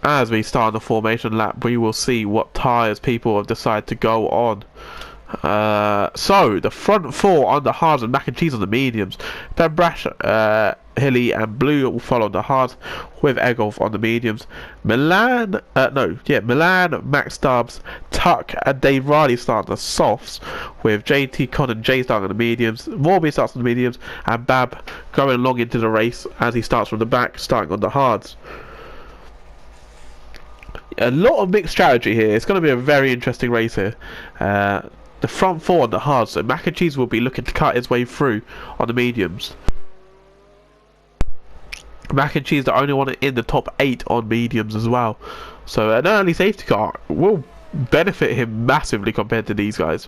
As we start on the formation lap, we will see what tyres people have decided to go on. So the front four on the hards and mac and cheese on the mediums. Ben Brash, Hilly and Blue will follow on the hards with Egolf on the mediums. Milan, Max Stubbs, Tuck and Dave Riley start on the softs with JT Con and Jay starting on the mediums. Morby starts on the mediums and Bab going along into the race as he starts from the back, starting on the hards. A lot of mixed strategy here. It's going to be a very interesting race here. The front four on the hards, so Mac and Cheese will be looking to cut his way through on the mediums. Mac and Cheese the only one in the top 8 on mediums as well, so an early safety car will benefit him massively compared to these guys.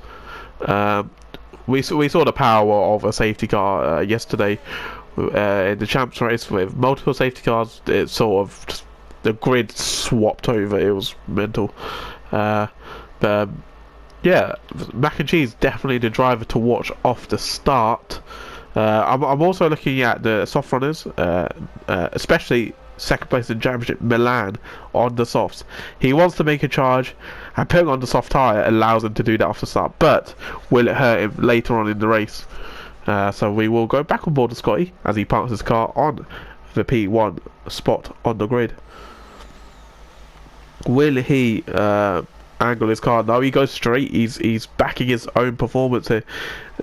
We saw the power of a safety car yesterday in the champs race with multiple safety cars. It sort of just, the grid swapped over. It was mental. Yeah, Mac and Cheese definitely the driver to watch off the start. I'm also looking at the soft runners, especially second place in championship Milan on the softs. He wants to make a charge, and putting on the soft tyre allows him to do that off the start. But will it hurt him later on in the race? So we will go back on board to Scotty as he parks his car on the P1 spot on the grid. Will he angle his car? No, he goes straight. He's backing his own performance here.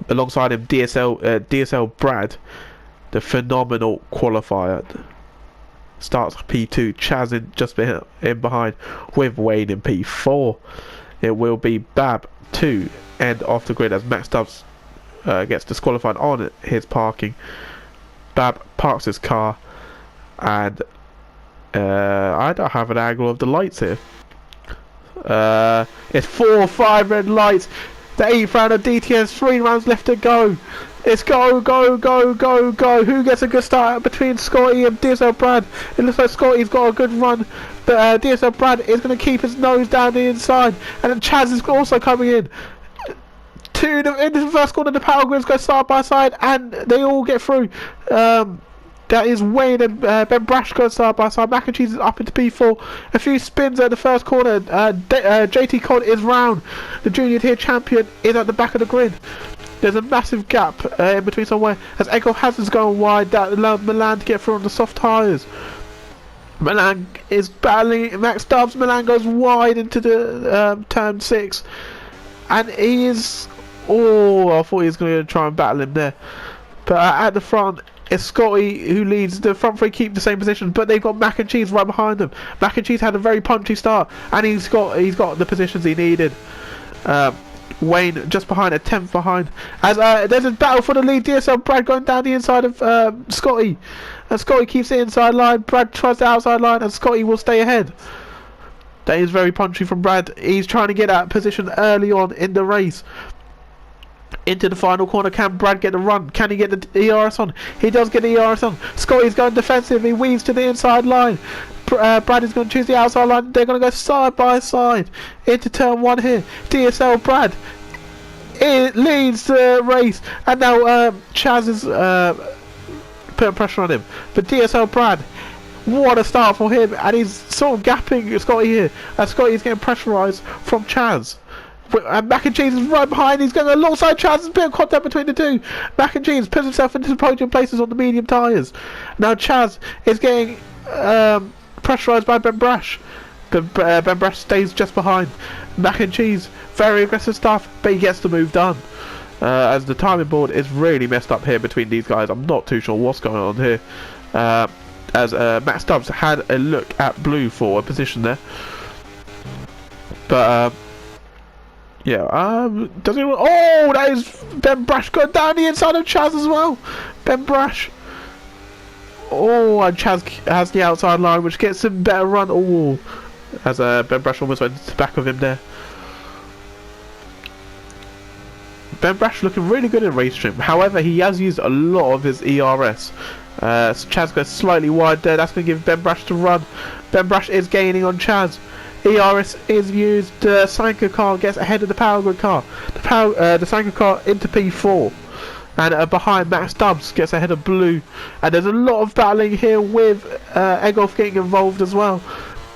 Alongside him, DSL Brad, the phenomenal qualifier, starts P2. Chaz in just in behind with Wayne in P4. It will be Bab to end off the grid as Max Stubbs gets disqualified on his parking. Bab parks his car, and I don't have an angle of the lights here. It's 4 or 5 red lights. The 8th round of DTS, 3 rounds left to go. It's go. Who gets a good start between Scotty and DSL Brad? It looks like Scotty's got a good run, but DSL Brad is going to keep his nose down the inside, and then Chaz is also coming in. In the first corner, the power grids go side by side, and they all get through. That is Wayne and Ben Brash going side by side. Mac and Cheese is up into P4. A few spins at the first corner. JT Con is round. The junior tier champion is at the back of the grid. There's a massive gap in between somewhere as Echo Hazard's going wide. That allows Milan to get through on the soft tyres. Milan is battling Max Stubbs. Milan goes wide into the turn 6. And he is... Oh, I thought he was going to try and battle him there. But at the front... it's Scotty who leads. The front three keep the same position, but they've got Mac and Cheese right behind them. Mac and Cheese had a very punchy start, and he's got the positions he needed. Wayne just behind, a 10th behind. As there's a battle for the lead. DSL Brad going down the inside of Scotty, and Scotty keeps the inside line. Brad tries the outside line, and Scotty will stay ahead. That is very punchy from Brad. He's trying to get that position early on in the race. Into the final corner, can Brad get the run? Can he get the ERS on? He does get the ERS on. Scotty's going defensive. He weaves to the inside line. Brad is going to choose the outside line. They're going to go side by side into turn 1 here. DSL Brad, it leads the race, and now Chaz is putting pressure on him. But DSL Brad, what a start for him, and he's sort of gapping Scotty here. And Scotty's getting pressurised from Chaz. And Mac and Cheese is right behind. He's going alongside Chaz. There's a bit of contact between the two. Mac and Cheese puts himself into the podium places on the medium tyres. Now Chaz is getting pressurised by Ben Brash. But Ben Brash stays just behind. Mac and Cheese, very aggressive stuff, but he gets the move done. As the timing board is really messed up here between these guys. I'm not too sure what's going on here. As Matt Stubbs had a look at Blue for a position there. But... yeah, does he... oh, that is Ben Brash going down the inside of Chaz as well. Ben Brash. Oh, and Chaz has the outside line, which gets him better run. Oh, as Ben Brash almost went to the back of him there. Ben Brash looking really good in race trim. However, he has used a lot of his ERS. So Chaz goes slightly wide there. That's going to give Ben Brash to run. Ben Brash is gaining on Chaz. ERS is used. Sanka car gets ahead of the power grid car. The Sanka car into P4. And behind, Max Stubbs gets ahead of Blue. And there's a lot of battling here with Egolf getting involved as well.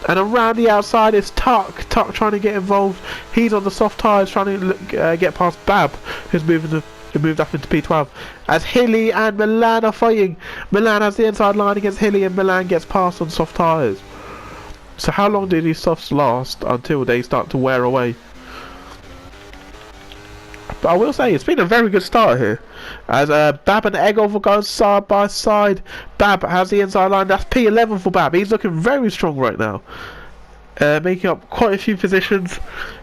And around the outside is Tuck trying to get involved. He's on the soft tyres trying to get past Bab, who's moved up into P12. As Hilly and Milan are fighting. Milan has the inside line against Hilly, and Milan gets past on soft tyres. So how long do these softs last until they start to wear away? But I will say, it's been a very good start here. As Bab and Egolf go side by side. Bab has the inside line. That's P11 for Bab. He's looking very strong right now. Making up quite a few positions.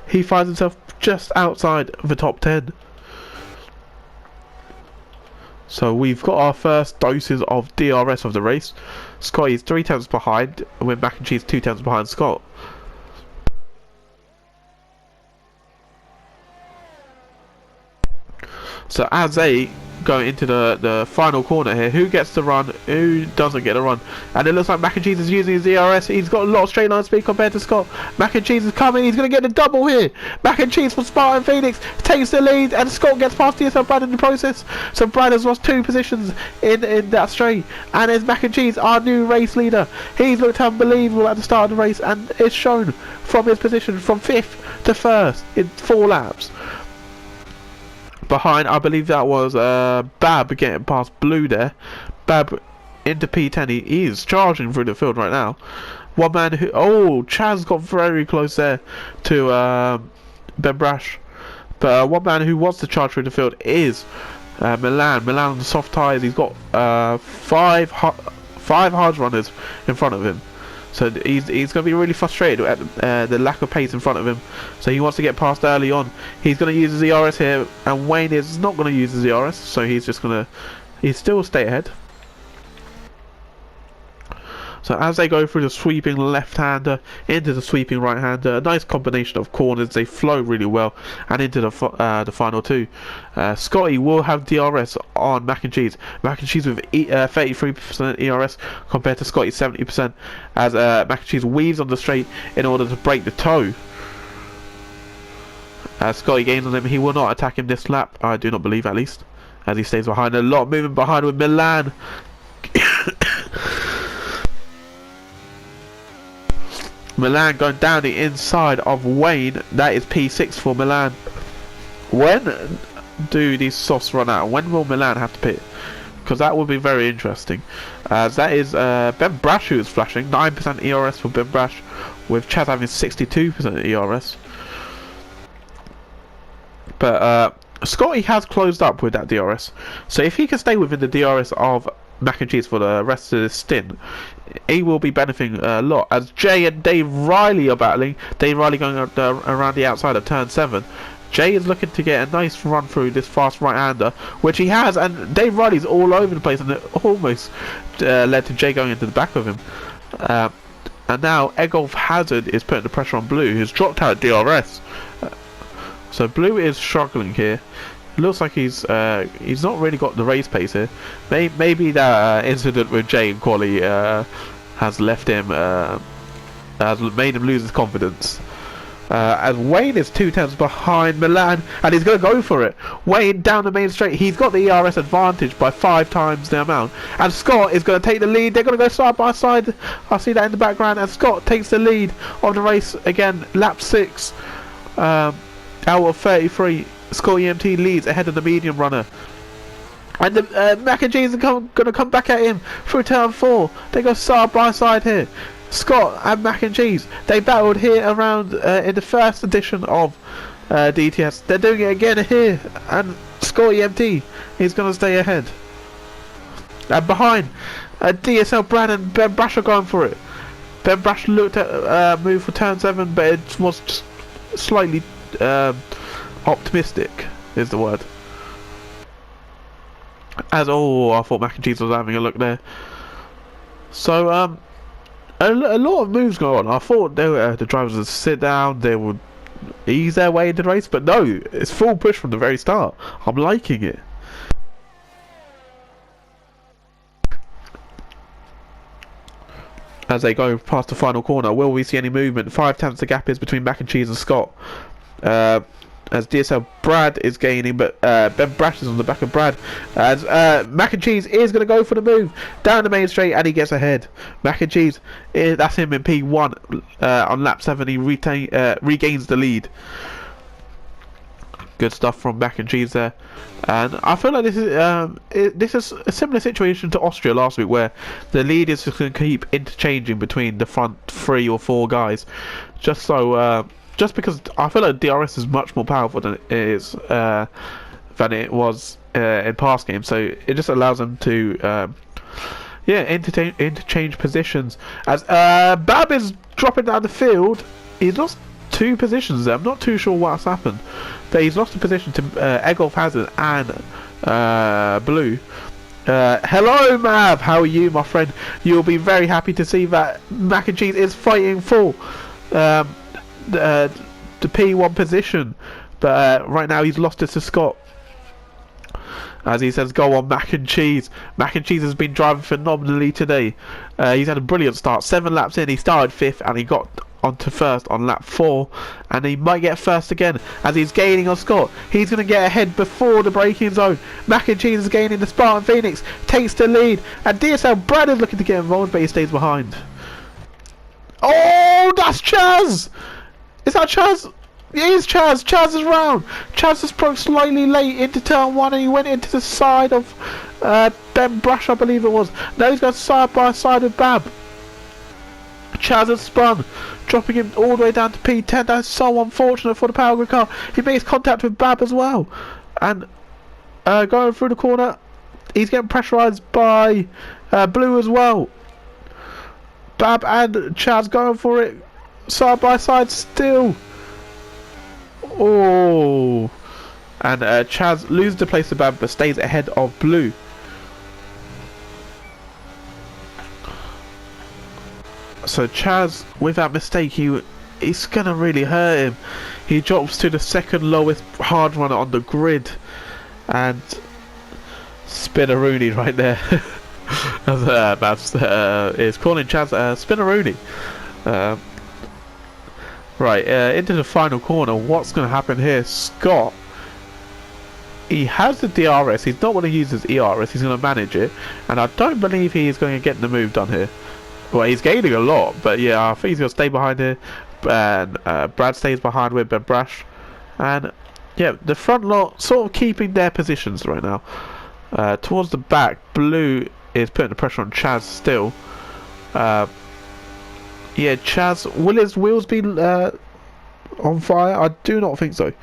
He finds himself just outside the top 10. So we've got our first doses of DRS of the race. Scotty's 3 tenths behind, with Mac and Cheese 2 tenths behind Scott. So as they go into the final corner here, who gets the run, who doesn't get a run? And it looks like Mac and Cheese is using his DRS. He's got a lot of straight line speed compared to Scott. Mac and Cheese is coming, he's going to get the double here. Mac and Cheese from Spartan Phoenix takes the lead, and Scott gets past DSL Brad in the process. So Brad has lost 2 positions in that straight. And it's Mac and Cheese, our new race leader. He's looked unbelievable at the start of the race, and it's shown from his position from 5th to 1st in 4 laps. Behind, I believe that was Bab getting past Blue there. Bab into P10. He is charging through the field right now. One man who... Oh, Chaz got very close there to Ben Brash. But one man who wants to charge through the field is Milan. Milan on the soft tyres. He's got 5 hard runners in front of him. So he's going to be really frustrated at the lack of pace in front of him. So he wants to get past early on. He's going to use his ERS here, and Wayne is not going to use his ERS, so he's just going to... He's still stay ahead. So as they go through the sweeping left-hander into the sweeping right-hander, a nice combination of corners, they flow really well, and into the final 2. Scotty will have DRS on Mac and Cheese. Mac and Cheese with 33% ERS compared to Scotty's 70%, as Mac and Cheese weaves on the straight in order to break the toe. Scotty gains on him. He will not attack him this lap, I do not believe, at least, as he stays behind. A lot of movement behind with Milan. Milan going down the inside of Wayne. That is P6 for Milan. When do these softs run out? When will Milan have to pit? Because that will be very interesting. As that is Ben Brash who is flashing. 9% ERS for Ben Brash, with Chaz having 62% ERS. But Scotty has closed up with that DRS. So if he can stay within the DRS of Mac and Cheese for the rest of this stint, he will be benefiting a lot. As Jay and Dave Riley are battling. Dave Riley going around the outside of turn 7. Jay is looking to get a nice run through this fast right-hander, which he has, and Dave Riley's all over the place, and it almost led to Jay going into the back of him. And now Egolf Hazard is putting the pressure on Blue, who's dropped out DRS. So Blue is struggling here. Looks like he's not really got the race pace here. Maybe that incident with Jay and Quali has left him, has made him lose his confidence. As Wayne is 2 tenths behind Milan, and he's going to go for it. Wayne down the main straight. He's got the ERS advantage by 5 times the amount. And Scott is going to take the lead. They're going to go side by side. I see that in the background. And Scott takes the lead of the race again. Lap 6 out of 33. Scott EMT leads ahead of the medium runner. And the Mac and Cheese are going to come back at him through turn 4. They go side by side here. Scott and Mac and Cheese, they battled here around in the first edition of DTS. They're doing it again here, and Scott EMT is going to stay ahead. And behind, DSL Brad and Ben Brash are going for it. Ben Brash looked at move for turn 7, but it was just slightly optimistic, is the word. As I thought Mac and Cheese was having a look there. So a lot of moves going on. I thought the drivers would sit down, they would ease their way into the race, but no, it's full push from the very start. I'm liking it. As they go past the final corner, will we see any movement? 5 tenths the gap is between Mac and Cheese and Scott. as DSL Brad is gaining, but Ben Brash is on the back of Brad, as Mac and Cheese is going to go for the move down the main straight, and he gets ahead. Mac and Cheese, that's him in P1 on lap 7. He regains the lead. Good stuff from Mac and Cheese there, and I feel like this is a similar situation to Austria last week, where the lead is just going to keep interchanging between the front 3 or 4 guys, just because I feel like DRS is much more powerful than it was in past games, so it just allows them to interchange positions. As Bab is dropping down the field, he's lost 2 positions there. I'm not too sure what's happened, but he's lost a position to Egolf Hazard and Blue. Hello Mav, how are you, my friend? You'll be very happy to see that Mac and Cheese is fighting for the P1 position, but right now he's lost it to Scott. As he says, go on Mac and Cheese. Mac and Cheese has been driving phenomenally today. He's had a brilliant start. 7 laps in, he started 5th and he got onto 1st on lap 4, and he might get 1st again as he's gaining on Scott. He's going to get ahead before the braking zone. Mac and Cheese is gaining. The Spartan Phoenix takes the lead, and DSL Brad is looking to get involved, but he stays behind. Oh, that's Chaz! Is that Chaz? It is Chaz. Chaz is round. Chaz has broke slightly late into turn 1, and he went into the side of Ben Brash, I believe it was. Now he's going side by side with Bab. Chaz has spun, dropping him all the way down to P10. That's so unfortunate for the Power Grid car. He makes contact with Bab as well, and going through the corner, he's getting pressurised by Blue as well. Bab and Chaz going for it side by side still. Oh, and Chaz loses the place to Bab but stays ahead of Blue. So Chaz, with that mistake, he's gonna really hurt him. He drops to the 2nd lowest hard runner on the grid, and Spinneroonie right there. As Babs is calling Chaz Spinneroonie. Right, into the final corner. What's going to happen here? Scott, he has the DRS. He's not going to use his ERS. He's going to manage it, and I don't believe he is going to get the move done here. Well, he's gaining a lot, but yeah, I think he's going to stay behind here. And Brad stays behind with Ben Brash, and yeah, the front lot sort of keeping their positions right now. Towards the back, Blue is putting the pressure on Chaz still. Yeah, Chaz, will his wheels be on fire? I do not think so.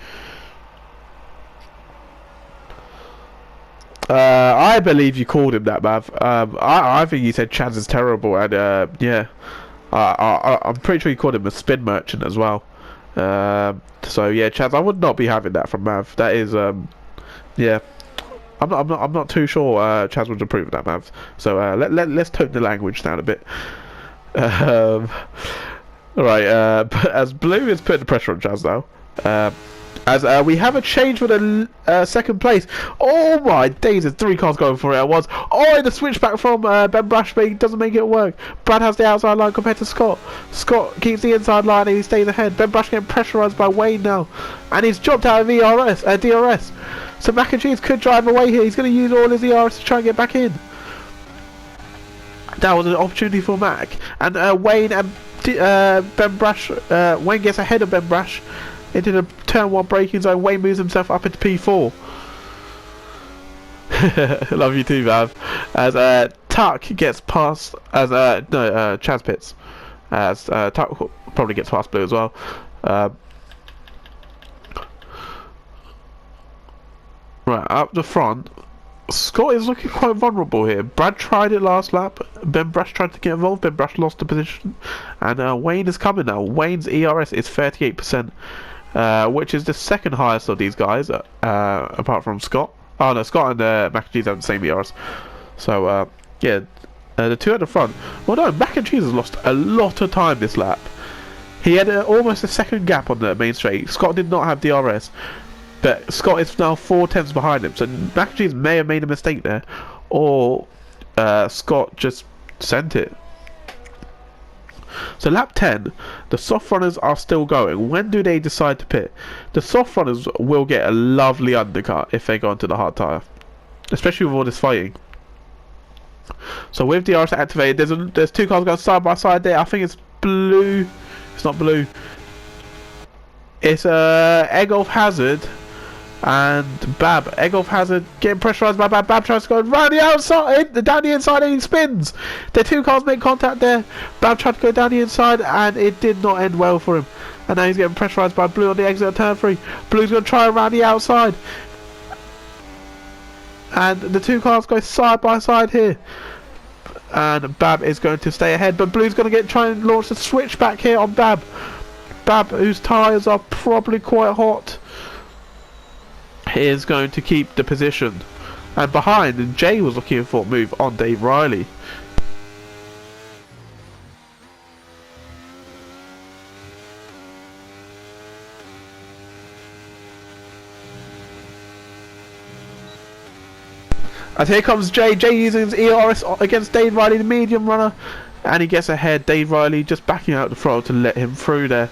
I believe you called him that, Mav. I think you said Chaz is terrible, and yeah, I'm pretty sure you called him a spin merchant as well. So yeah, Chaz, I would not be having that from Mav. That is, yeah, I'm not too sure Chaz would approve of that, Mav. So let's tone the language down a bit. Right, as Blue is putting the pressure on Chaz now. As we have a change for the 2nd place. Oh my days, there's 3 cars going for it at once. Oh, the switchback from Ben Brash doesn't make it work. Brad has the outside line compared to Scott. Scott keeps the inside line and he stays ahead. Ben Brash getting pressurised by Wayne now, and he's dropped out of DRS. So Mac and Cheese could drive away here. He's going to use all his ERS to try and get back in. That was an opportunity for Mac, and Wayne and Ben Brash. Wayne gets ahead of Ben Brash into the turn 1 braking zone. Wayne moves himself up into P4. Love you too, Vav. As Tuck gets past, as Chaz pits. As Tuck probably gets past Blue as well. Right, up the front, Scott is looking quite vulnerable here. Brad tried it last lap. Ben Brash tried to get involved. Ben Brash lost the position, and Wayne is coming now. Wayne's ERS is 38%, which is the 2nd highest of these guys, apart from Scott. Oh no, Scott and Mac and Cheese have the same ERS. So yeah, the 2 at the front. Well, no, Mac and Cheese has lost a lot of time this lap. He had almost a 2nd gap on the main straight. Scott did not have DRS. But Scott is now 4/10 behind him, so Mac and Cheese may have made a mistake there, or Scott just sent it. So lap 10, the soft runners are still going. When do they decide to pit? The soft runners will get a lovely undercut if they go onto the hard tyre, especially with all this fighting. So with DRS activated, there's two cars going side by side there. I think it's blue. It's not blue. It's Egolf Hazard and Bab. Egolf Hazard getting pressurised by Bab. Bab tries to go round the outside, down the inside, and he spins. The two cars make contact there. Bab tried to go down the inside, and it did not end well for him. And now he's getting pressurised by Blue on the exit of turn 3. Blue's going to try around the outside. And the two cars go side by side here. And Bab is going to stay ahead, but Blue's going to try and launch the switch back here on Bab. Bab, whose tyres are probably quite hot, is going to keep the position. And behind, and Jay was looking for a move on Dave Riley. And here comes Jay. Jay using his ERS against Dave Riley, the medium runner. And he gets ahead. Dave Riley just backing out the throttle to let him through there.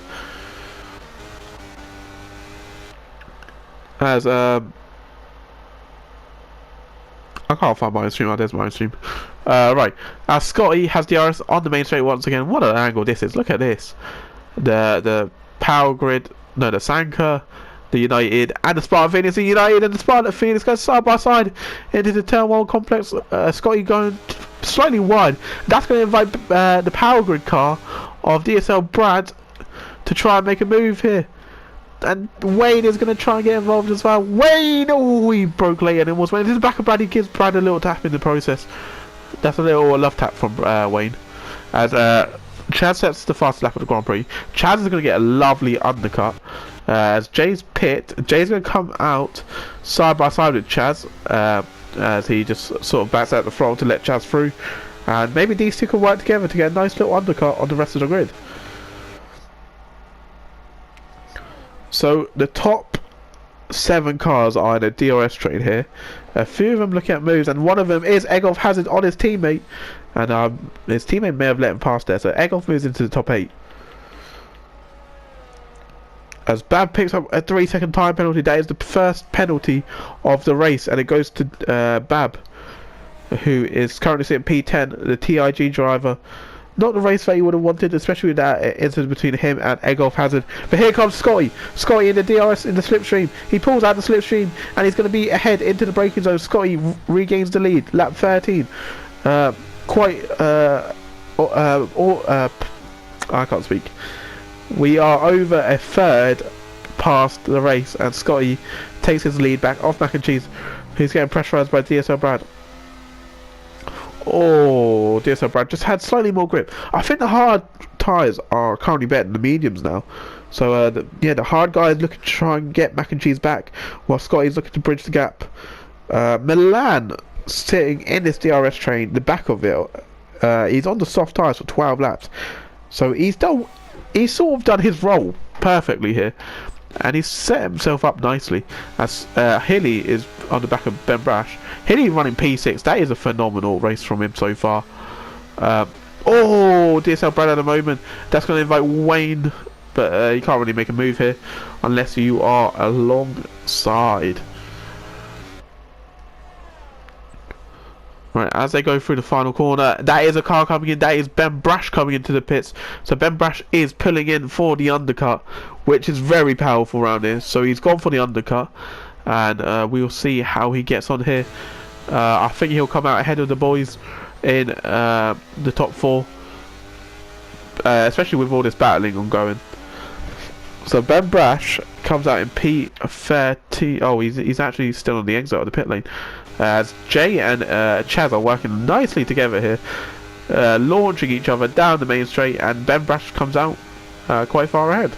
As I can't find my stream. Oh, there's my stream. Right. Scotty has the RS on the main straight once again. What an angle this is. Look at this. The Power Grid. No, the Sanka, the United, and the Spartan Phoenix. The United and the Spartan Phoenix go side by side into the turn 1 complex. Scotty going slightly wide. That's going to invite the Power Grid car of DSL Brad to try and make a move here. And Wayne is going to try and get involved as well. Wayne! Oh, he broke later than was Wayne. This is the back of Brad. He gives Brad a little tap in the process. That's a little love tap from Wayne. As Chaz sets the fastest lap of the Grand Prix. Chaz is going to get a lovely undercut. As Jay's pit, Jay's going to come out side by side with Chaz. As he just sort of backs out the throttle to let Chaz through. And maybe these two can work together to get a nice little undercut on the rest of the grid. So the top 7 cars are in a DRS train here. A few of them looking at moves, and one of them is Egolf Hazard on his teammate. And his teammate may have let him pass there, so Egolf moves into the top 8. As Bab picks up a 3-second time penalty, that is the first penalty of the race, and it goes to Bab, who is currently sitting P10, the TIG driver. Not the race that he would have wanted, especially with that incident between him and Egolf Hazard. But here comes Scotty. Scotty in the DRS in the slipstream. He pulls out the slipstream and he's going to be ahead into the braking zone. Scotty regains the lead. Lap 13. I can't speak. We are over a third past the race, and Scotty takes his lead back off Mac and Cheese, who's getting pressurised by DSL Brad. Oh, DSL Brad just had slightly more grip. I think the hard tyres are currently better than the mediums now. So, the hard guy is looking to try and get Mac and Cheese back, while Scotty's looking to bridge the gap. Milan sitting in this DRS train, the back of it. He's on the soft tyres for 12 laps. So he's sort of done his role perfectly here. And he's set himself up nicely, as Hilly is on the back of Ben Brash. Hilly running P6, that is a phenomenal race from him so far. DSL Brad at the moment, that's going to invite Wayne, but you can't really make a move here unless you are alongside. Right, as they go through the final corner, that is a car coming in. That is Ben Brash coming into the pits. So Ben Brash is pulling in for the undercut, which is very powerful around here. So he's gone for the undercut, and we'll see how he gets on here. I think he'll come out ahead of the boys in the top 4, especially with all this battling ongoing. So Ben Brash comes out in P30. Oh, he's actually still on the exit of the pit lane. As Jay and Chaz are working nicely together here, launching each other down the main straight, and Ben Brash comes out quite far ahead.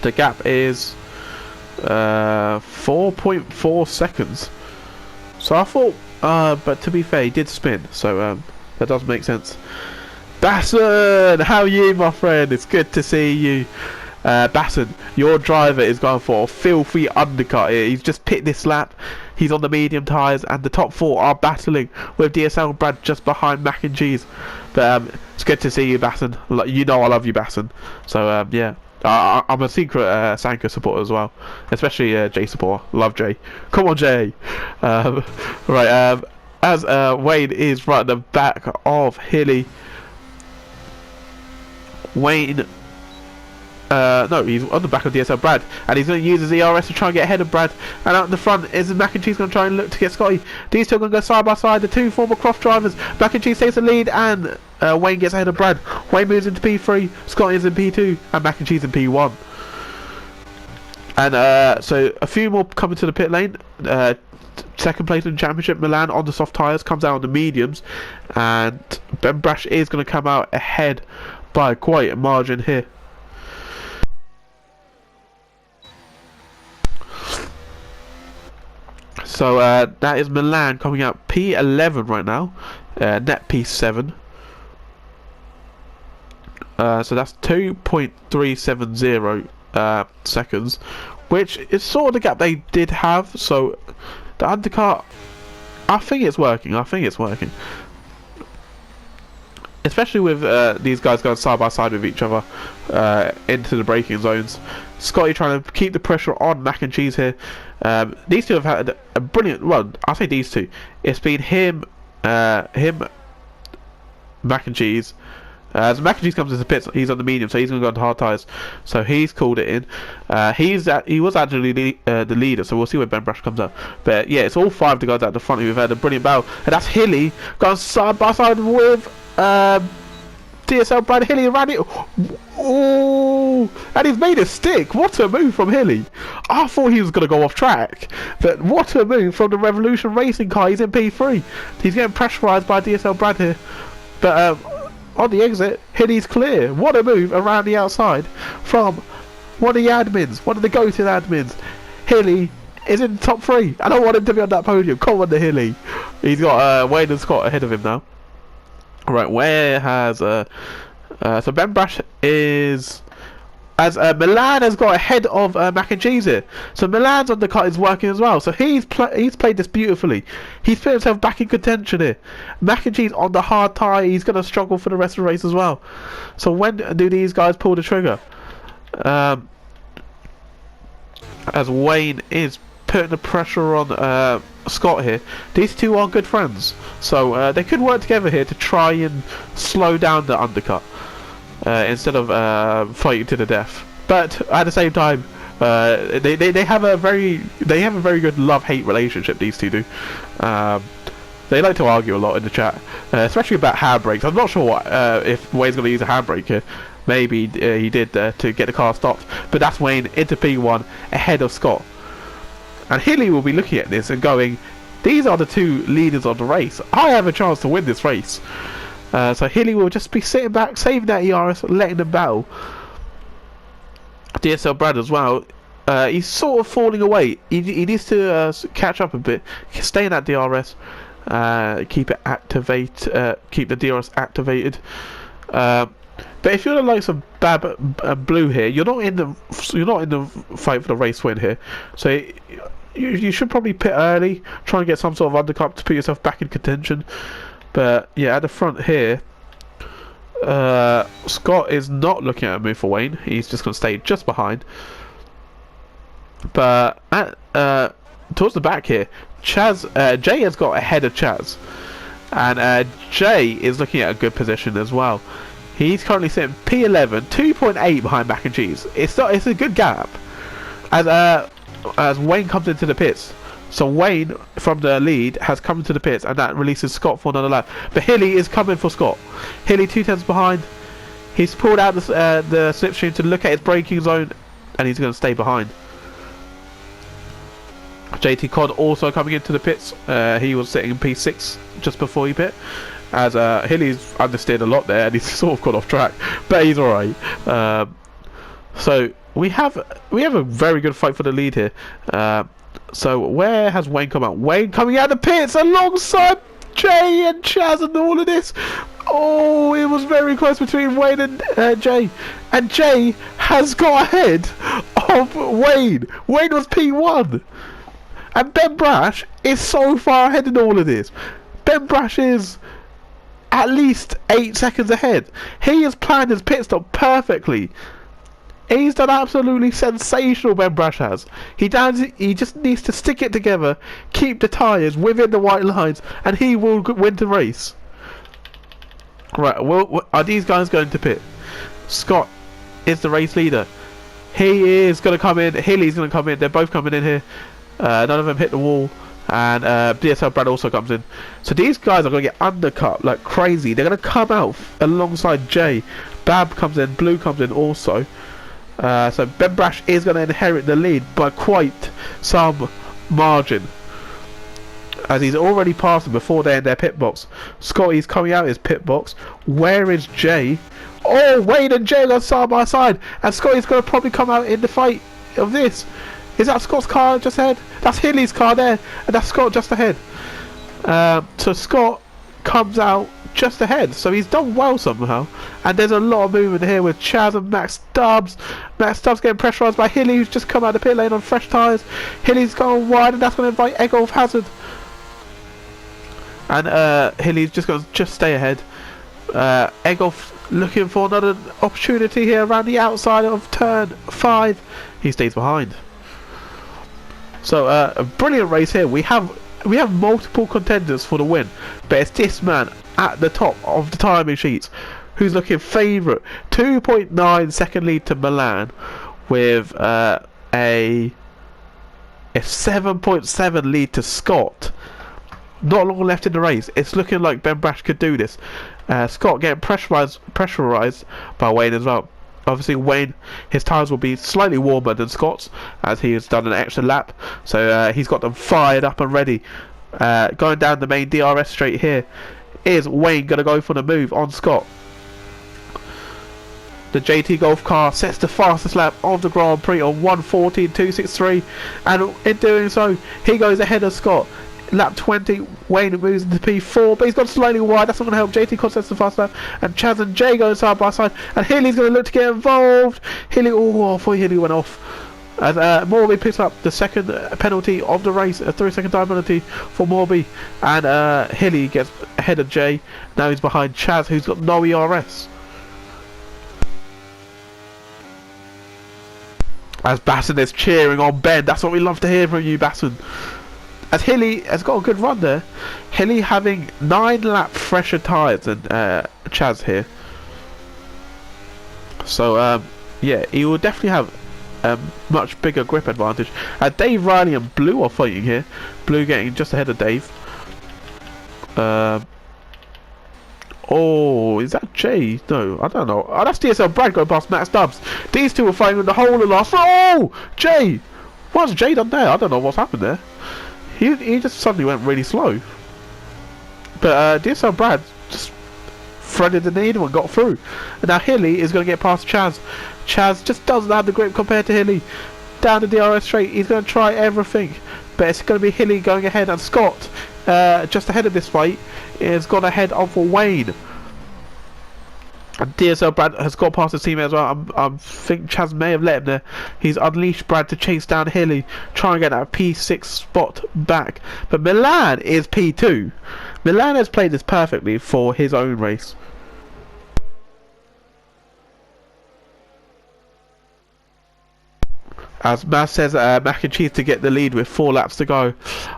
The gap is 4.4 seconds. So I thought, but to be fair, he did spin, so that does make sense. Basson, how are you, my friend? It's good to see you. Basson, your driver is going for a filthy undercut here. He's just picked this lap. He's on the medium tyres, and the top 4 are battling with DSL and Brad just behind Mac and Cheese. But it's good to see you, Basson. You know I love you, Basson. So yeah. I'm a secret Sanka supporter as well, especially Jay supporter. Love Jay. Come on, Jay. Right. As Wayne is right at the back of Hilly. Wayne. No, he's on the back of DSL Brad, and he's going to use his ERS to try and get ahead of Brad. And out in the front is Mac and Cheese going to try and look to get Scotty. These two are going to go side by side, the two former Croft drivers. Mac and Cheese takes the lead, and Wayne gets ahead of Brad. Wayne moves into P3, Scotty is in P2, and Mac and Cheese in P1. And so a few more coming to the pit lane. Second place in the championship, Milan on the soft tyres, comes out on the mediums, and Ben Brash is going to come out ahead by quite a margin here. So that is Milan coming out P11 right now, net P7. So that's 2.370 seconds, which is sort of the gap they did have. So the undercut, I think it's working. Especially with these guys going side by side with each other into the braking zones. Scotty trying to keep the pressure on Mac and Cheese here. These two have had a brilliant run. I say these two. It's been him, Mac and Cheese. As Mac and Cheese comes into the pits, he's on the medium, so he's going to go on hard tyres. So he's called it in. He was actually the leader, so we'll see where Ben Brash comes up. But yeah, it's all 5 of the guys at the front who've had a brilliant battle. And that's Hilly going side by side with DSL Brad. Hilly around it. Oh, and he's made a stick. What a move from Hilly. I thought he was going to go off track, but what a move from the Revolution Racing car. He's in P3. He's getting pressurised by DSL Brad here, but on the exit, Hilly's clear. What a move around the outside from one of the admins, one of the go-to admins. Hilly is in top 3. I don't want him to be on that podium. Come on to Hilly. He's got Wayne and Scott ahead of him now. Right, where has so Ben Brash is, as Milan has got ahead of Mac and Cheese here. So Milan's undercut is working as well. So he's played this beautifully. He's put himself back in contention here. Mac and Cheese on the hard tyre. He's going to struggle for the rest of the race as well. So when do these guys pull the trigger? As Wayne is putting the pressure on Scott here. These two are good friends, so they could work together here to try and slow down the undercut instead of fighting to the death. But at the same time, they have a very good love-hate relationship. These two do. They like to argue a lot in the chat, especially about handbrakes. I'm not sure if Wayne's going to use a handbrake here. Maybe he did to get the car stopped, but that's Wayne into P1 ahead of Scott. And Hilly will be looking at this and going, these are the two leaders of the race. I have a chance to win this race. So Hilly will just be sitting back, saving that ERS, letting them battle. DSL Brad as well. He's sort of falling away. He needs to catch up a bit. Stay in that DRS. Keep it activate. Keep the DRS activated. But if you're the likes of Bab Blue here, you're not in the fight for the race win here. So you should probably pit early, try and get some sort of undercut to put yourself back in contention. But yeah, at the front here, Scott is not looking at a move for Wayne. He's just going to stay just behind. But at towards the back here, Jay has got ahead of Chaz, and Jay is looking at a good position as well. He's currently sitting P11, 2.8 behind Mac and Cheese. It's a good gap as Wayne comes into the pits. So Wayne from the lead has come into the pits, and that releases Scott for another lap. But Hilly is coming for Scott. Hilly 2/10 behind. He's pulled out the slipstream to look at his braking zone, and he's going to stay behind. JT Cod also coming into the pits. He was sitting in P6 just before he pit. As Hilly's understeered a lot there, and he's sort of got off track, but he's all right. So we have a very good fight for the lead here. So where has Wayne come out? Wayne coming out of the pits alongside Jay and Chaz and all of this. Oh, it was very close between Wayne and Jay, and Jay has got ahead of Wayne. Wayne was P1. And Ben Brash is so far ahead in all of this. Ben Brash is at least 8 seconds ahead. He has planned his pit stop perfectly. He's done absolutely sensational, Ben Brash has. He just needs to stick it together, keep the tyres within the white lines, and he will win the race. Right, well, are these guys going to pit? Scott is the race leader. He is going to come in. Hilly's going to come in. They're both coming in here. None of them hit the wall. And DSL Brad also comes in. So these guys are going to get undercut like crazy. They're going to come out alongside Jay. Bab comes in. Blue comes in also. So Ben Brash is going to inherit the lead by quite some margin, as he's already passed them before they're in their pit box. Scotty's coming out his pit box. Where is Jay? Oh, Wayne and Jay are side by side, and Scotty's going to probably come out in the fight of this. Is that Scott's car just ahead? That's Hilly's car there, and that's Scott just ahead. So Scott comes out just ahead, so he's done well somehow. And there's a lot of movement here with Chaz and Max Stubbs. Max Stubbs getting pressurised by Hilly, who's just come out of the pit lane on fresh tyres. Hilly's going wide, and that's going to invite Egolf Hazard. And Hilly's just going to stay ahead. Egolf looking for another opportunity here around the outside of turn 5. He stays behind. So a brilliant race here. We have multiple contenders for the win, but it's this man at the top of the timing sheets who's looking favourite. 2.9 second lead to Milan, with a 7.7 lead to Scott. Not long left in the race. It's looking like Ben Brash could do this. Scott getting pressurised by Wayne as well. Obviously Wayne, his tyres will be slightly warmer than Scott's, as he has done an extra lap, so he's got them fired up and ready. Going down the main DRS straight here, is Wayne going to go for the move on Scott? The JT Golf car sets the fastest lap of the Grand Prix on 1:14.263, and in doing so he goes ahead of Scott. Lap 20, Wayne moves into P4, but he's gone slightly wide. That's not going to help. JT contests the fast lap, and Chaz and Jay go side by side, and Hilly's going to look to get involved. Hilly, oh, I thought Hilly went off. As Morby picks up the second penalty of the race, a 3-second time penalty for Morby, and Hilly gets ahead of Jay. Now he's behind Chaz, who's got no ERS. As Basson is cheering on Ben. That's what we love to hear from you, Basson. As Hilly has got a good run there. Hilly having 9 lap fresher tyres than Chaz here. So yeah, he will definitely have a much bigger grip advantage. Dave Riley and Blue are fighting here. Blue getting just ahead of Dave. Oh, is that Jay? No, I don't know. Oh, that's DSL Brad going past Max Stubbs. These two are fighting with the whole of the last. Oh, Jay! What's Jay done there? I don't know what's happened there. He just suddenly went really slow. But DSL Brad just threaded the needle and got through. And now Hilly is going to get past Chaz. Chaz just doesn't have the grip compared to Hilly. Down the DRS straight, he's going to try everything. But it's going to be Hilly going ahead, and Scott, just ahead of this fight, is gone ahead of Wayne. And DSL Brad has got past his teammate as well. I think Chaz may have let him there. He's unleashed Brad to chase down Hilly, try and get that P6 spot back. But Milan is P2. Milan has played this perfectly for his own race. As Maz says, Mac and Cheese to get the lead with 4 laps to go.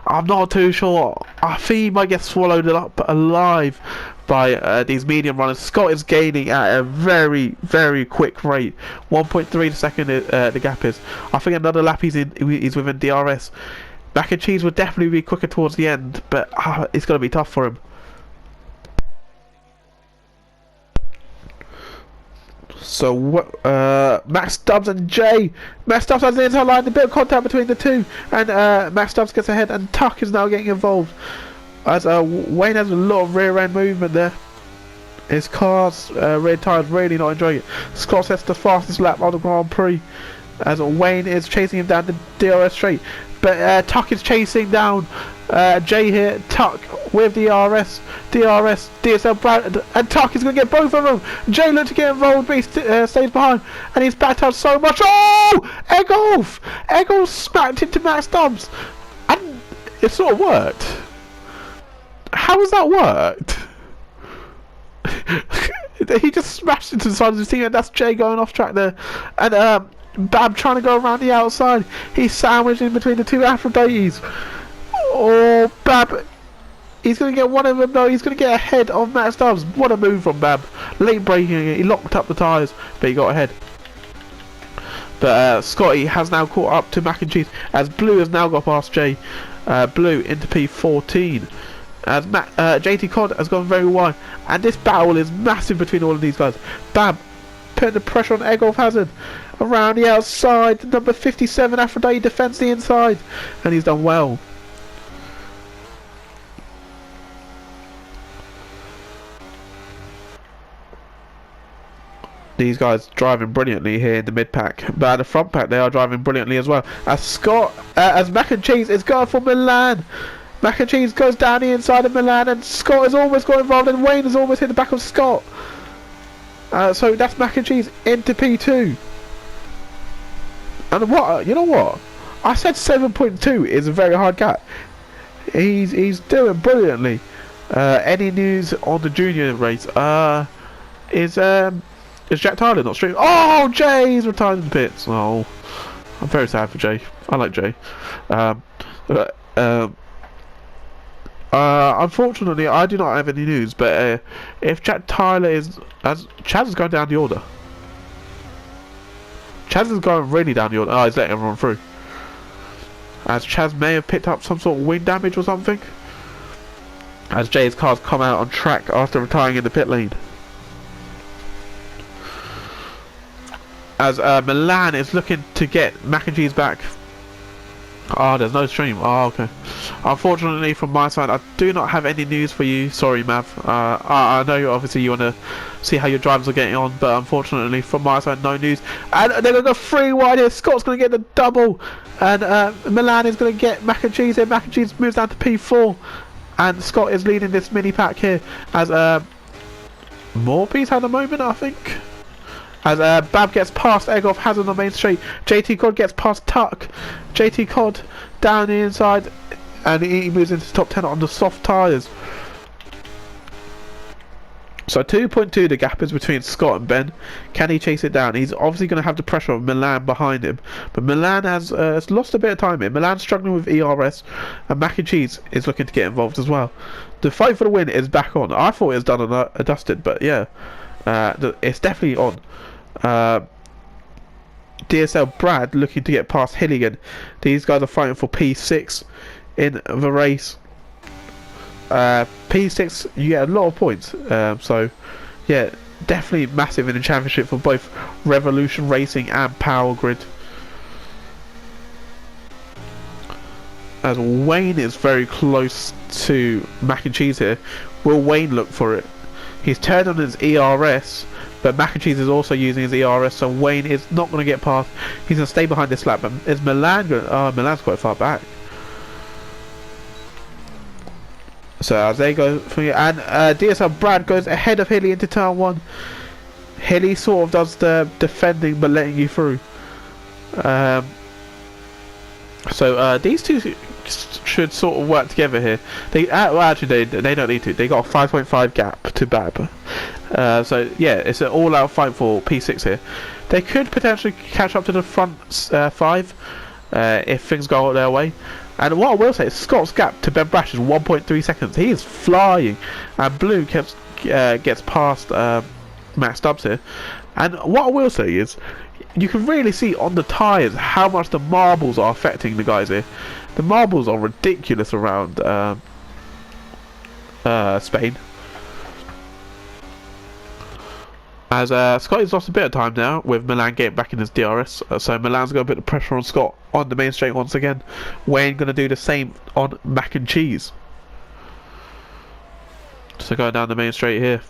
I'm not too sure. I think he might get swallowed up alive by these medium runners. Scott is gaining at a very, very quick rate. 1.3 second the gap is. I think another lap he's within DRS. Mac and Cheese will definitely be quicker towards the end, but it's going to be tough for him. So Max Stubbs and Jay. Max Stubbs has the inside line, a bit of contact between the two, and Max Stubbs gets ahead, and Tuck is now getting involved. As Wayne has a lot of rear end movement there. His car's rear tyre's really not enjoying it. Scott sets the fastest lap on the Grand Prix, as Wayne is chasing him down the DRS straight. But Tuck is chasing down Jay here. Tuck with the DRS, DSL Brad, and Tuck is going to get both of them. Jay looks to get involved, but he stays behind, and he's backed out so much. Oh! Egolf smacked into Max Stubbs. And It sort of worked. How has that worked? He just smashed into the side of his team, and that's Jay going off track there. And Bab trying to go around the outside. He's sandwiched in between the two Aphrodites. Oh, Bab. He's going to get one of them, though. He's going to get ahead of Matt Stubbs. What a move from Bab. Late braking it. He locked up the tyres, but he got ahead. But Scotty has now caught up to Mac and Cheese, as Blue has now got past Jay. Blue into P14. As JT Cod has gone very wide. And this battle is massive between all of these guys. Bab putting the pressure on Egolf Hazard. Around the outside. Number 57, Aphrodite, defends the inside. And he's done well. These guys driving brilliantly here in the mid pack, but at the front pack they are driving brilliantly as well. As Mac and Cheese is going for Milan. Mac and Cheese goes down the inside of Milan, and Scott has almost got involved, and Wayne has almost hit the back of Scott. So that's Mac and Cheese into P2. And what? You know what? I said 7.2 is a very hard gap. He's doing brilliantly. Any news on the junior race? Is Jack Tyler not streaming? Oh, Jay's retired in the pits. Oh, I'm very sad for Jay. I like Jay. Unfortunately, I do not have any news. But if Jack Tyler Chaz is going down the order. Chaz is going really down the order. Oh, he's letting everyone through. As Chaz may have picked up some sort of wind damage or something. As Jay's cars come out on track after retiring in the pit lane. As Milan is looking to get Mac and Cheese back. Oh, there's no stream. Oh, okay. Unfortunately, from my side, I do not have any news for you. Sorry, Mav. I know obviously you want to see how your drivers are getting on, but unfortunately, from my side, no news. And they're going to go 3 wide here. Scott's going to get the double. And Milan is going to get Mac and Cheese here. Mac and Cheese moves down to P4. And Scott is leading this mini pack here. As Morphe's had a moment, I think. As Bab gets past Egolf Hazard on the main straight. JT Cod gets past Tuck. JT Cod down the inside. And he moves into the top 10 on the soft tyres. So 2.2 the gap is between Scott and Ben. Can he chase it down? He's obviously going to have the pressure of Milan behind him. But Milan has lost a bit of time here. Milan's struggling with ERS. And Mac and Cheese is looking to get involved as well. The fight for the win is back on. I thought it was done and dusted. But yeah. It's definitely on. DSL Brad looking to get past Hilligan. These guys are fighting for P6 in the race. P6, you get a lot of points. So yeah, definitely massive in the championship for both Revolution Racing and Power Grid. As Wayne is very close to Mac and Cheese here. Will Wayne look for it? He's turned on his ERS, but Mac and Cheese is also using his ERS, so Wayne is not going to get past. He's going to stay behind this lap. But is Milan going? Oh, Milan's quite far back. So as they go for you, and DSL Brad goes ahead of Hilly into turn 1. Hilly sort of does the defending but letting you through. So these two should sort of work together here. Well, actually they don't need to. They got a 5.5 gap to Bab. So yeah, it's an all-out fight for P6 here. They could potentially catch up to the front 5 if things go their way. And what I will say is Scott's gap to Ben Brash is 1.3 seconds. He is flying, and Blue gets past Matt Stubbs here. And what I will say is, you can really see on the tyres how much the marbles are affecting the guys here. The marbles are ridiculous around Spain. As Scotty's lost a bit of time now with Milan getting back in his DRS, so Milan's got a bit of pressure on Scott on the main straight once again. Wayne going to do the same on Mac and Cheese. So going down the main straight here.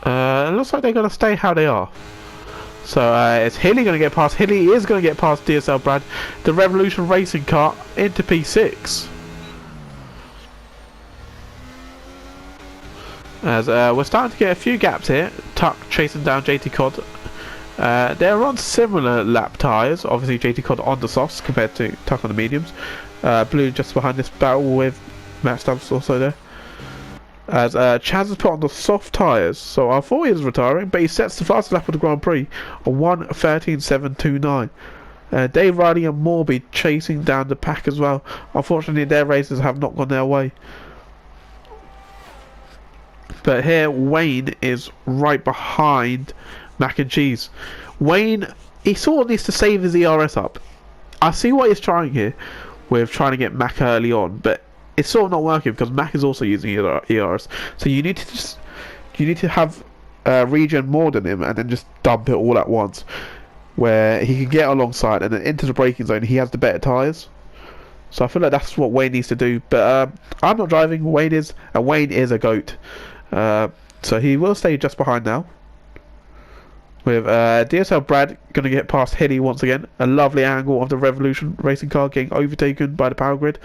It looks like they're going to stay how they are. So is Hilly going to get past? Hilly is going to get past DSL Brad. The Revolution Racing car into P6. As we're starting to get a few gaps here. Tuck chasing down JT Cod. They're on similar lap tyres. Obviously, JT Cod on the softs compared to Tuck on the mediums. Blue just behind this battle with Matt Stubbs also there. As Chaz has put on the soft tyres, so I thought he was retiring, but he sets the fastest lap of the Grand Prix on 1:13.729. Dave Riley and Morby chasing down the pack as well. Unfortunately, their races have not gone their way. But here, Wayne is right behind Mac and Cheese. Wayne, he sort of needs to save his ERS up. I see what he's trying here with trying to get Mac early on, but it's sort of not working because Mac is also using ERS. So you need to have regen more than him and then just dump it all at once, where he can get alongside and then into the braking zone. He has the better tyres. So I feel like that's what Wayne needs to do. But I'm not driving. Wayne is, and Wayne is a goat. So he will stay just behind now. With DSL Brad going to get past Hilly once again. A lovely angle of the Revolution racing car getting overtaken by the power grid.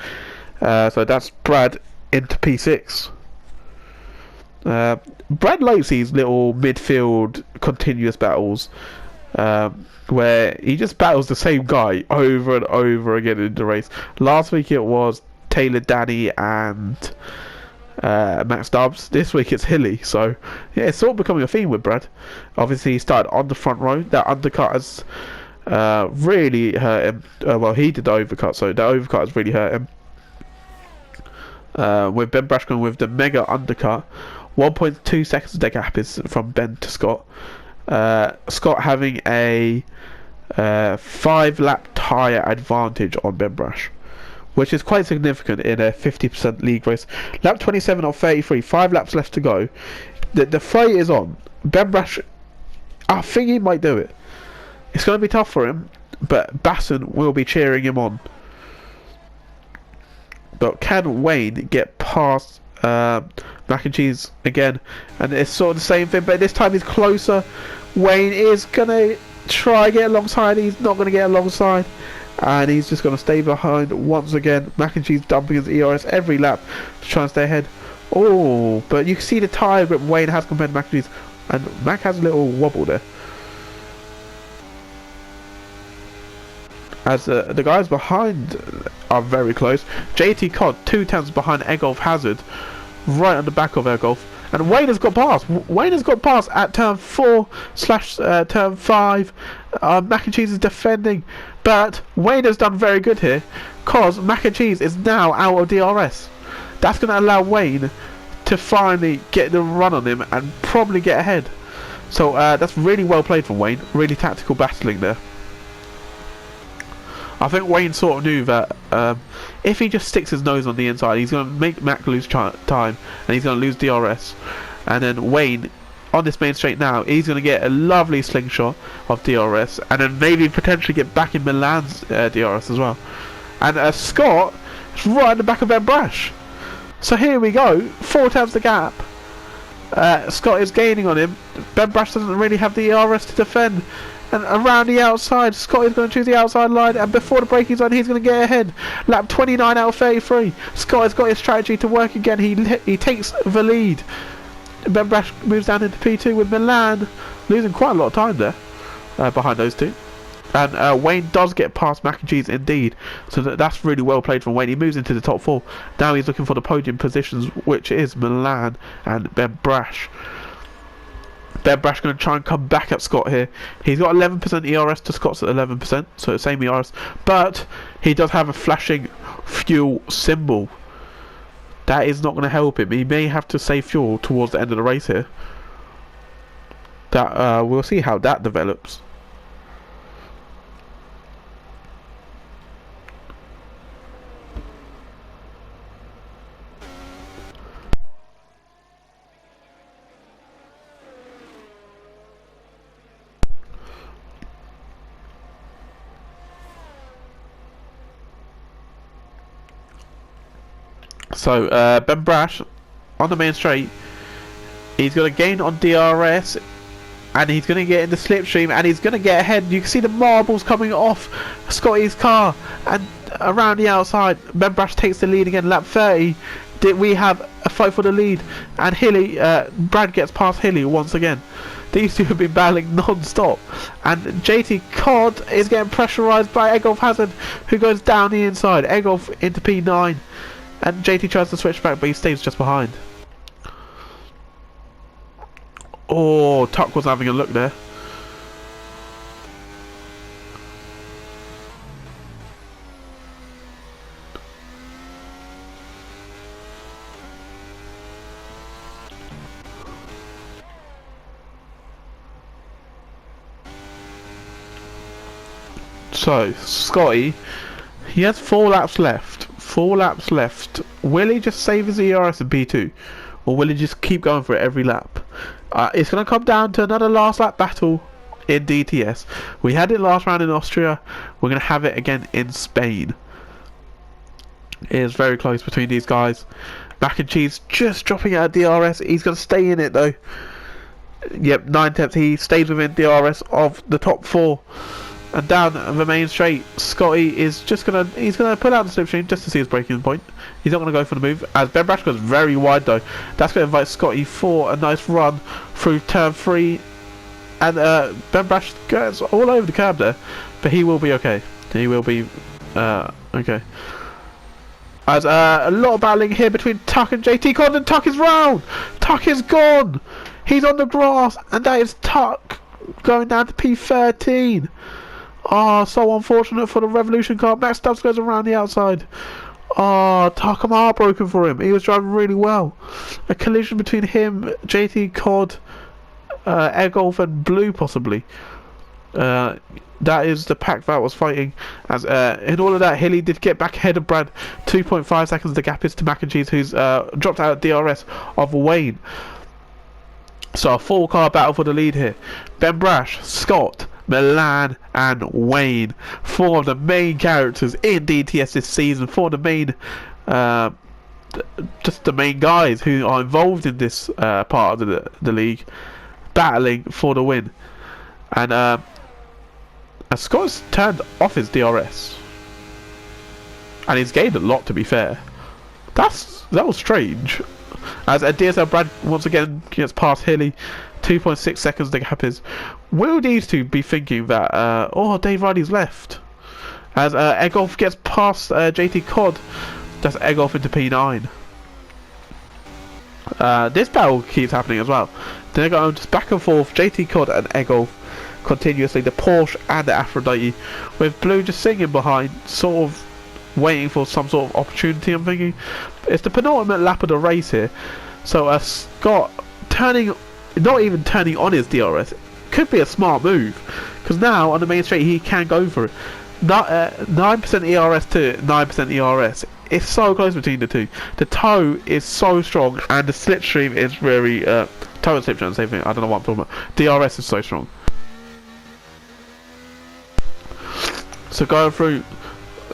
So that's Brad into P6. Brad likes these little midfield continuous battles where he just battles the same guy over and over again in the race. Last week it was Taylor, Danny and Max Stubbs. This week it's Hilly, so yeah, it's sort of becoming a theme with Brad. Obviously he started on the front row. That undercut has really hurt him. Well, he did the overcut, so that overcut has really hurt him. With Ben Brash going with the mega undercut. 1.2 seconds of the gap is from Ben to Scott. Scott having a 5-lap tyre advantage on Ben Brash, which is quite significant in a 50% league race. Lap 27 of 33, 5 laps left to go. The fight is on. Ben Brash, I think he might do it. It's going to be tough for him, but Basson will be cheering him on. But can Wayne get past Mac and Cheese again? And it's sort of the same thing, but this time he's closer. Wayne is going to try get alongside. He's not going to get alongside. And he's just going to stay behind once again. Mac and Cheese dumping his ERS every lap to try and stay ahead. Oh, but you can see the tyre grip Wayne has compared to Mac and Cheese. And Mac has a little wobble there. As the guys behind are very close. JT Cod 2 tenths behind Egolf Hazard, right on the back of Egolf. And Wayne has got past. Wayne has got past at turn 4/turn 5. Mac and Cheese is defending. But Wayne has done very good here, because Mac and Cheese is now out of DRS. That's going to allow Wayne to finally get the run on him and probably get ahead. So that's really well played from Wayne. Really tactical battling there. I think Wayne sort of knew that if he just sticks his nose on the inside, he's going to make Mac lose time and he's going to lose DRS. And then Wayne, on this main straight now, he's going to get a lovely slingshot of DRS and then maybe potentially get back in Milan's DRS as well. And Scott is right at the back of Ben Brash. So here we go, 4 times the gap. Scott is gaining on him. Ben Brash doesn't really have the ERS to defend. And around the outside, Scott is going to choose the outside line, and before the braking zone, he's going to get ahead. Lap 29 out of 33. Scott has got his strategy to work again. He takes the lead. Ben Brash moves down into P2 with Milan, losing quite a lot of time there behind those two. And Wayne does get past Mac and Cheese indeed, so that's really well played from Wayne. He moves into the top 4. Now he's looking for the podium positions, which is Milan and Ben Brash. Ben Brash going to try and come back at Scott here. He's got 11% ERS to Scott's at 11%, so the same ERS, but he does have a flashing fuel symbol. That is not going to help him. He may have to save fuel towards the end of the race here. That we'll see how that develops. So Ben Brash on the main straight, he's going to gain on DRS and he's going to get in the slipstream, and he's going to get ahead. You can see the marbles coming off Scotty's car, and around the outside, Ben Brash takes the lead again. Lap 30, we have a fight for the lead, and Hilly, Brad gets past Hilly once again. These two have been battling non-stop, and JT Cod is getting pressurised by Egolf Hazard, who goes down the inside. Egolf into P9, and JT tries to switch back, but he stays just behind. Oh, Tuck was having a look there. So, Scotty, he has 4 laps left. 4 laps left. Will he just save his ERS in P2? Or will he just keep going for it every lap? It's going to come down to another last lap battle in DTS. We had it last round in Austria. We're going to have it again in Spain. It is very close between these guys. Mac and Cheese just dropping out of DRS. He's going to stay in it though. Yep, 9/10. He stays within DRS of the top 4. And down the main straight, Scotty is just he's gonna pull out the slipstream just to see his braking point. He's not gonna go for the move, as Ben Brash goes very wide though. That's gonna invite Scotty for a nice run through turn 3, and Ben Brash goes all over the curb there, but he will be okay. He will be okay. As a lot of battling here between Tuck and JT Cod, and Tuck is round. Tuck is gone. He's on the grass, and that is Tuck going down to P13. Oh, so unfortunate for the Revolution car. Max Stubbs goes around the outside. Oh, Tuck, I'm heartbroken for him. He was driving really well. A collision between him, JT Cod, Egolf and Blue possibly. That is the pack that was fighting. As in all of that, Hilly did get back ahead of Brad. 2.5 seconds the gap is to Mac and Cheese, who's dropped out of DRS of Wayne. So a 4-car battle for the lead here. Ben Brash, Scott, Milan and Wayne, 4 of the main characters in DTS this season, 4 of the main just the main guys who are involved in this part of the league, battling for the win. And Scott's turned off his DRS, and he's gained a lot, to be fair. That was strange. As DSL Brad once again gets past Hilly, 2.6 seconds the gap is. Will these two be thinking that oh, Dave Riley's left? As Egolf gets past JT Cod, that's Egolf into P9. This battle keeps happening as well. They're going just back and forth, JT Cod and Egolf continuously, the Porsche and the Aphrodite, with Blue just singing behind, sort of waiting for some sort of opportunity. I'm thinking it's the penultimate lap of the race here, so Scott not even turning on his DRS could be a smart move, because now on the main straight he can go for it. 9% ERS to 9% ERS. It's so close between the two. The toe is so strong, and the slipstream is very toe and slipstream, same thing. I don't know what I'm talking about. DRS is so strong. So going through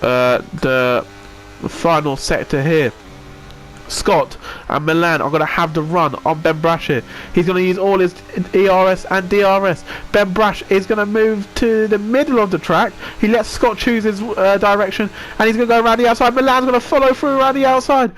the final sector here, Scott and Milan are going to have the run on Ben Brash here. He's going to use all his ERS and DRS. Ben Brash is going to move to the middle of the track. He lets Scott choose his direction, and he's going to go around the outside. Milan's going to follow through around the outside,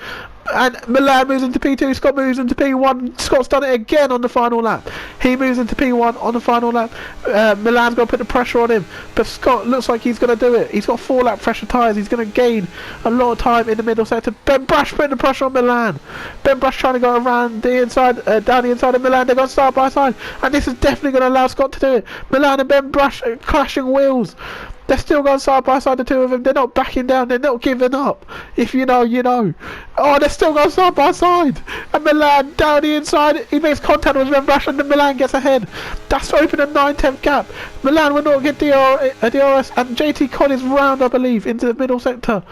and Milan moves into P2. Scott moves into P1. Scott's done it again on the final lap. He moves into P1 on the final lap. Milan's going to put the pressure on him, but Scott looks like he's going to do it. He's got 4 lap pressure tyres. He's going to gain a lot of time in the middle sector. Ben Brash putting the pressure on Milan. Ben Brash trying to go around the inside, down the inside of Milan. They're going side by side, and this is definitely going to allow Scott to do it. Milan and Ben Brash are clashing wheels. They're still going side by side, the two of them. They're not backing down. They're not giving up. If you know, you know. Oh, they're still going side by side. And Milan down the inside. He makes contact with Ben Brash, and then Milan gets ahead. That's open a 9/10 gap. Milan will not get DRS, and JT Cod is round, I believe, into the middle sector.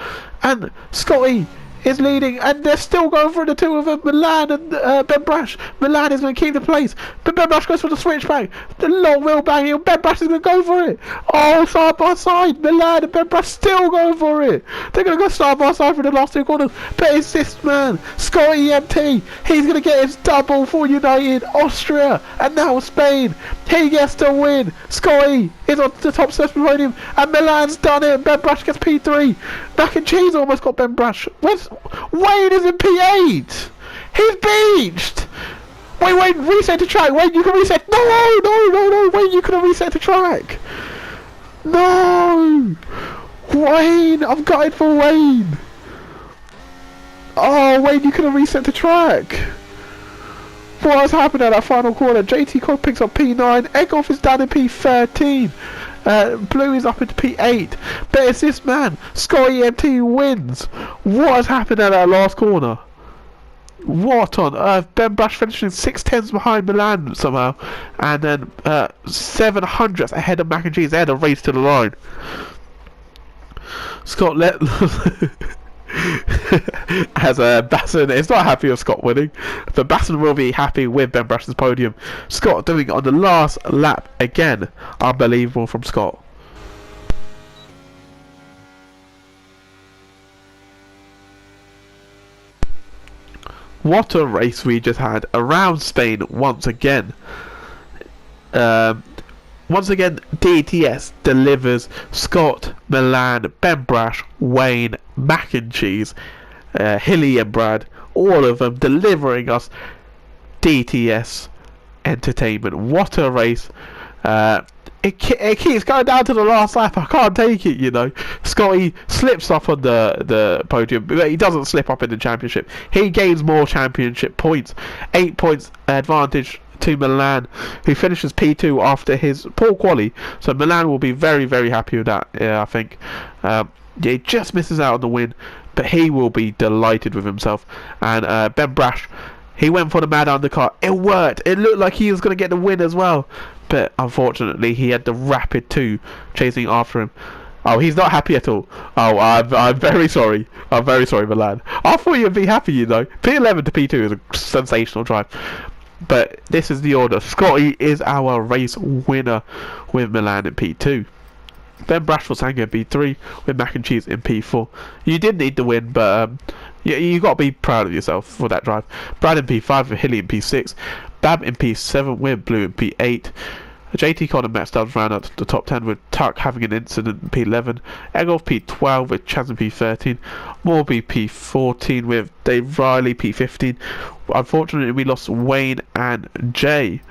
And Scotty is leading, and they're still going for the two of them, Milan and Ben Brash. Milan is going to keep the place, but Ben Brash goes for the switchback. The long wheel banging, Ben Brash is going to go for it. Oh, side by side, Milan and Ben Brash still going for it. They're going to go side by side for the last 2 corners, but it's this man, Scotty MT. He's going to get his double for United, Austria, and now Spain. He gets the win. Scotty is on the top step podium, and Milan's done it. Ben Brash gets P3. Mac and Cheese almost got Ben Brash. Wayne is in P8. He's beached. Wait, reset the track. Wayne, you can reset. No. Wayne, you can reset the track. No. Wayne, I'm gutted for Wayne. Oh, Wayne, you could have reset the track. What has happened at that final corner? JT Cod picks up P9. Eggolf is down in P13. Blue is up into P8. But it's this man, Scotty EMT wins. What has happened at that last corner? What on earth? Ben Brash finishing 6/10 behind Milan somehow. And then 700ths ahead of Mac and Cheese. They had a race to the line. Scott as Basson is not happy with Scott winning, but Basson will be happy with Ben Brash's podium. Scott doing it on the last lap again. Unbelievable from Scott. What a race we just had around Spain once again. Once again, DTS delivers Scott, Milan, Ben Brash, Wayne, Mac and Cheese, Hilly and Brad, all of them delivering us DTS entertainment. What a race. It keeps going down to the last lap. I can't take it, you know. Scotty slips up on the podium, but he doesn't slip up in the championship. He gains more championship points. 8 points advantage to Milan, who finishes P2 after his poor quali. So Milan will be very, very happy with that. Yeah, I think. He just misses out on the win, but he will be delighted with himself. And Ben Brash, he went for the mad undercut. It worked. It looked like he was going to get the win as well, but unfortunately he had the Rapid 2 chasing after him. Oh, he's not happy at all. Oh, I'm very sorry. I'm very sorry, Milan. I thought you'd be happy, you know. P11 to P2 is a sensational drive. But this is the order. Scotty is our race winner with Milan in P2. Ben Brash was hanging in P3 with Mac and Cheese in P4. You did need the win, but you got to be proud of yourself for that drive. Brad in P5 with Hilly in P6. Bab in P7 with Blue in P8. JT Con and Matt Stubbs round out the top 10 with Tuck having an incident in P11. Eggolf P12 with Chaz in P13. Morby P14 with Dave Riley P15. Unfortunately, we lost Wayne and Jay.